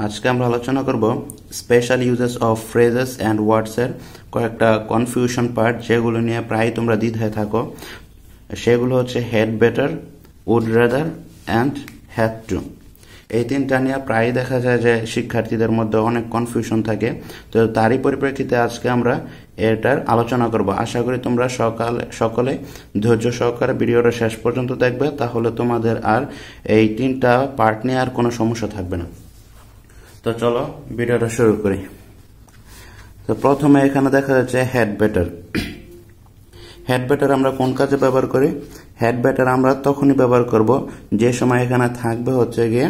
আজকে আমরা আলোচনা করব special uses of phrases and ওয়ার্ডসের কয়েকটা কনফিউশন পার্ট যেগুলো নিয়ে প্রায় তোমরা দ্বিধায় থাকো। সেগুলো হচ্ছে had better, would rather and had to. এই তিনটা নিয়ে প্রায় দেখা যায় যে শিক্ষার্থীদের মধ্যে অনেক কনফিউশন থাকে। তো তারই পরিপ্রেক্ষিতে আজকে আমরা এটার আলোচনা করব। আশা করি তোমরা সকলে ধৈর্য সহকারে ভিডিওটা শেষ পর্যন্ত দেখবে, তাহলে তোমাদের আর এই তিনটা পার্ট নিয়ে আর কোনো সমস্যা থাকবে না। তো চলো ভিডিওটা শুরু করি। তো প্রথমে এখানে দেখা যাচ্ছে হেড বেটার। হেড বেটার আমরা কোন কাজে ব্যবহার করি? হেড বেটার আমরা তখনই ব্যবহার করব যে সময় এখানে থাকবে হচ্ছে গিয়ে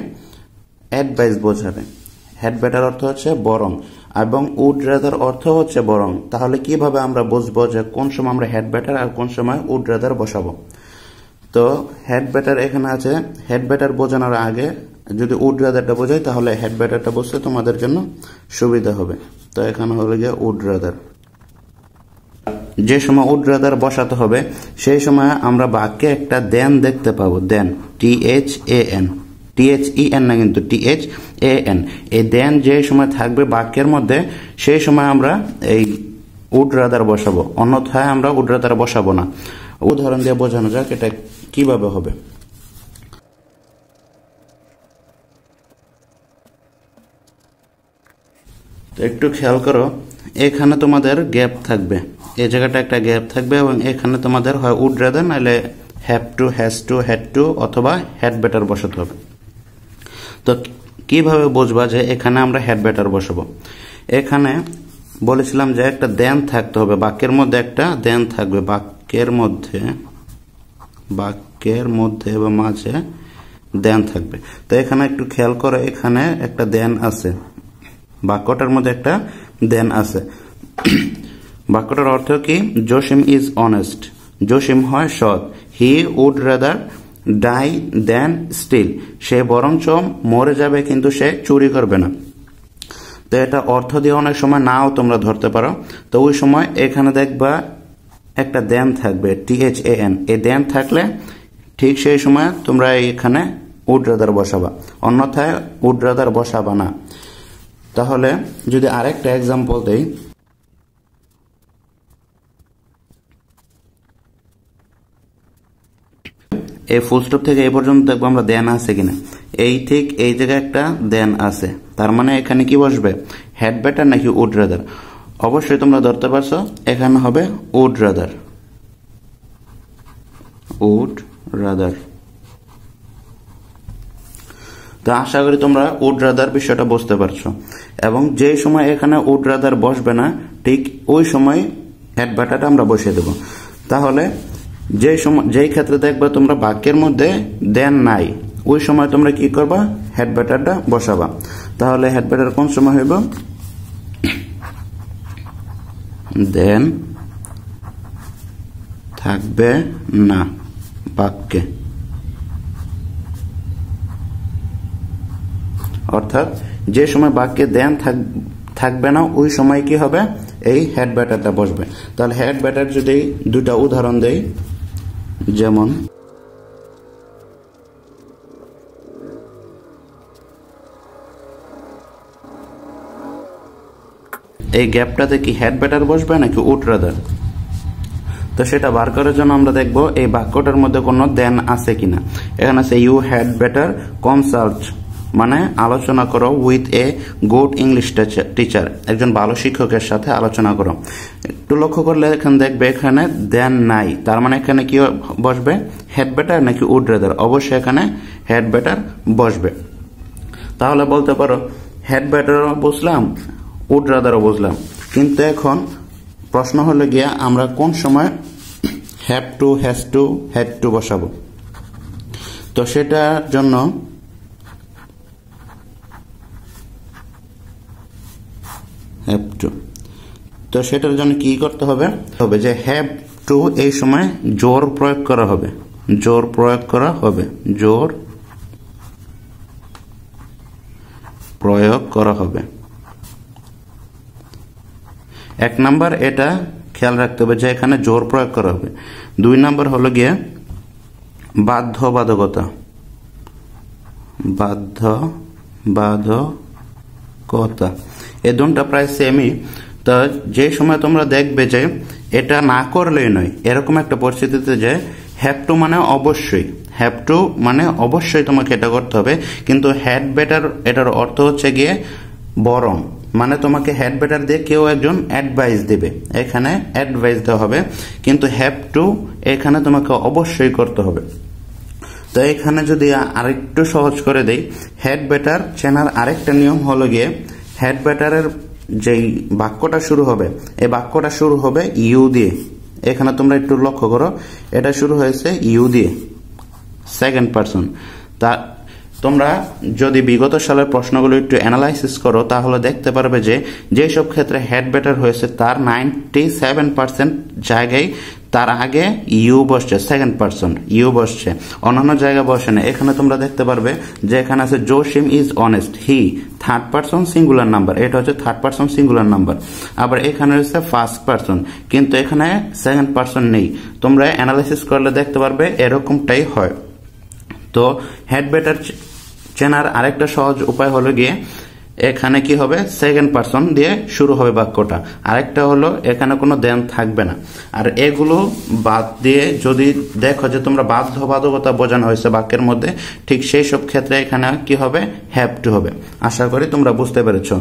অ্যাডভাইস বোঝাবে। হেড বেটার অর্থ হচ্ছে বরং, এবং উড রাদার অর্থ হচ্ছে বরং। তাহলে কিভাবে আমরা বুঝবো যে কোন সময় আমরা হেড বেটার আর কোন সময় উড রাদার বসাবো? তো হেড বেটার এখানে আছে। হেড বেটার বোঝানোর আগে যদি উড রাদারটা বোঝাই তাহলে হেড বেটারটা বুঝতে তোমাদের জন্য সুবিধা হবে। তো এখানে হলো গিয়ে উড রাদার। যে সময় উড রাদার বসাতে হবে সেই সময় আমরা বাক্যে একটা দেন দেখতে পাবো। দেন, THAN, THEN না কিন্তু THAN। এই দেন যে সময় থাকবে বাক্যের মধ্যে সেই সময় আমরা এই উড রাদার বসাবো, অন্যথায় আমরা উড রাদার বসাবো না। উদাহরণ দিয়ে বোঝানো যাক এটা কিভাবে হবে। তো একটু খেয়াল করো, এখানে তোমাদের গ্যাপ থাকবে, এই জায়গাটা একটা গ্যাপ থাকবে, এবং এখানে তোমাদের হয় উড রাদার নাহলে have to, has to, had to অথবা হেড বেটার বসাতে হবে। তো কিভাবে বুঝবা যে এখানে আমরা হেড বেটার বসাবো? এখানে বলেছিলাম যে একটা দেন থাকতে হবে, বাক্যের মধ্যে একটা দেন থাকবে, বাক্যের মধ্যে বা মাঝে দেন থাকবে। তো এখানে একটু খেয়াল করো, এখানে একটা দেন আছে, বাক্যটার মধ্যে একটা দেন আছে। বাক্যটার অর্থ কি? জসিম ইজ অনেস্ট, জসিম হয় সৎ। He would rather die than still, সে বরঞ্চ মরে যাবে কিন্তু সে চুরি করবে না। তো এটা অর্থ দিয়ে অনেক সময় নাও তোমরা ধরতে পারো। তো ওই সময় এখানে দেখবা একটা দেন থাকবে, THAN। এই দেন থাকলে ঠিক সেই সময় তোমরা এখানে উড রাদার বসাবা, অন্যথায় উড রাদার বসাবা না। তাহলে যদি আরেকটা এক্সাম্পল দেই, এই ফুল স্টপ থেকে এই পর্যন্ত দেখবো আমরা দেন আছে কিনা। এই ঠিক এই জায়গায় একটা দেন আছে, তার মানে এখানে কি বসবে? হেড বেটার নাকি উড রাদার? অবশ্যই তোমরা ধরতে পারছো এখানে হবে উড রাদার, উড রাদার। তো আশা করি তোমরা উড রাদার বিষয়টা বুঝতে পারছো। এবং যে সময় এখানে উড রাদার বসবে না ঠিক ওই সময় হেড বেটারটা আমরা বসিয়ে দেব। তাহলে যেই ক্ষেত্রে দেখবা তোমরা বাক্যের মধ্যে দেন নাই, ওই সময় তোমরা কি করবা? হেড বেটারটা বসাবা। তাহলে হেড বেটার কোন সময় হইব? দেন থাকবে না বাক্যে, অর্থাৎ যে সময় বাক্যে দেন থাকবে না ওই সময় কি হবে? এই হেড বেটারটা বসবে। তাহলে হেড বেটার যদি দুটা উদাহরণ দেই, যেমন এই গ্যাপটাতে কি হেড বেটার বসবে নাকি উড রাদার? তো সেটা বার করার জন্য আমরা দেখব এই বাক্যটার মধ্যে কোনো দেন আছে কিনা। এখানে আছে ইউ হ্যাড বেটার কনসাল্ট, মানে আলোচনা করো with a good English teacher, একজন ভালো শিক্ষকের সাথে আলোচনা করো। একটু লক্ষ্য করলে এখানে দেখবে এখানে দেন নাই, তার মানে এখানে কি বসবে? হেড বেটার নাকি উড রাদার? অবশ্যই এখানে হেড বেটার বসবে। তাহলে বলতে পারো হেড বেটারও বুঝলাম, উড রাদারও বুঝলাম, কিন্তু এখন প্রশ্ন হলো গিয়া আমরা কোন সময় have to, has to, had to বসাবো? তো সেটার জন্য হ্যাভ টু, তো সেটার জন্য কি করতে হবে? যে হ্যাভ টু এই সময় জোর প্রয়োগ করা হবে, জোর প্রয়োগ করা হবে, জোর প্রয়োগ করা হবে। এক নাম্বার এটা খেয়াল রাখতে হবে যে এখানে জোর প্রয়োগ করা হবে। দুই নাম্বার হলো গিয়ে বাধ্যবাধকতা, বাধ্যবাধকতা। কথা, এই দুটা প্রায় সেমই। তো যে সময় তোমরা দেখবে যে এটা না করলেই নয়, এরকম একটা পরিস্থিতিতে যে হ্যাভ টু মানে অবশ্যই, হ্যাভ টু মানে অবশ্যই তোমাকে এটা করতে হবে, কিন্তু হ্যাড বেটার এটার অর্থ হচ্ছে গিয়ে বরং, মানে তোমাকে হ্যাড বেটার দিয়ে কেউ একজন অ্যাডভাইস দেবে, এখানে অ্যাডভাইস দেওয়া হবে, কিন্তু হ্যাভ টু এখানে তোমাকে অবশ্যই করতে হবে। তো এখানে যদি আরেকটু সহজ করে দেই, হেড বেটার চেনার আরেকটা নিয়ম হলো গিয়ে হেড বেটারের যেই বাক্যটা শুরু হবে, এই বাক্যটা শুরু হবে ইউ দিয়ে। এখানে তোমরা একটু লক্ষ্য করো, এটা শুরু হয়েছে ইউ দিয়ে, সেকেন্ড পারসন। তা তোমরা যদি বিগত সালের প্রশ্নগুলো একটু অ্যানালাইসিস করো তাহলে দেখতে পারবে যে যেসব ক্ষেত্রে হেড বেটার হয়েছে তার 97% জায়গায় তার আগে ইউ বসছে, সেকেন্ড পারসন ইউ বসছে, অন্যান্য জায়গায় বসে না। এখানে তোমরা দেখতে পারবে যে এখানে আছে Jasim is honest, he third person singular number, এটা হচ্ছে থার্ড পারসন সিঙ্গুলার নাম্বার। আবার এখানে হচ্ছে ফার্স্ট পারসন, কিন্তু এখানে সেকেন্ড পারসন নেই। তোমরা অ্যানালাইসিস করলে দেখতে পারবে এরকমটাই হয়। তো হেড বেটার চেনার আরেকটা সহজ উপায় হলো গিয়ে এখানে কি হবে, সেকেন্ড পারসন দিয়ে শুরু হবে বাক্যটা। আরেকটা হলো এখানে কোনো দেন থাকবে না। আর এগুলো বাদ দিয়ে যদি দেখো যে তোমরা বাধ্যবাধকতা বোঝানো হয়েছে বাক্যের মধ্যে, ঠিক সেই সব ক্ষেত্রে এখানে কি হবে, হ্যাভ টু হবে। আশা করি তোমরা বুঝতে পেরেছো।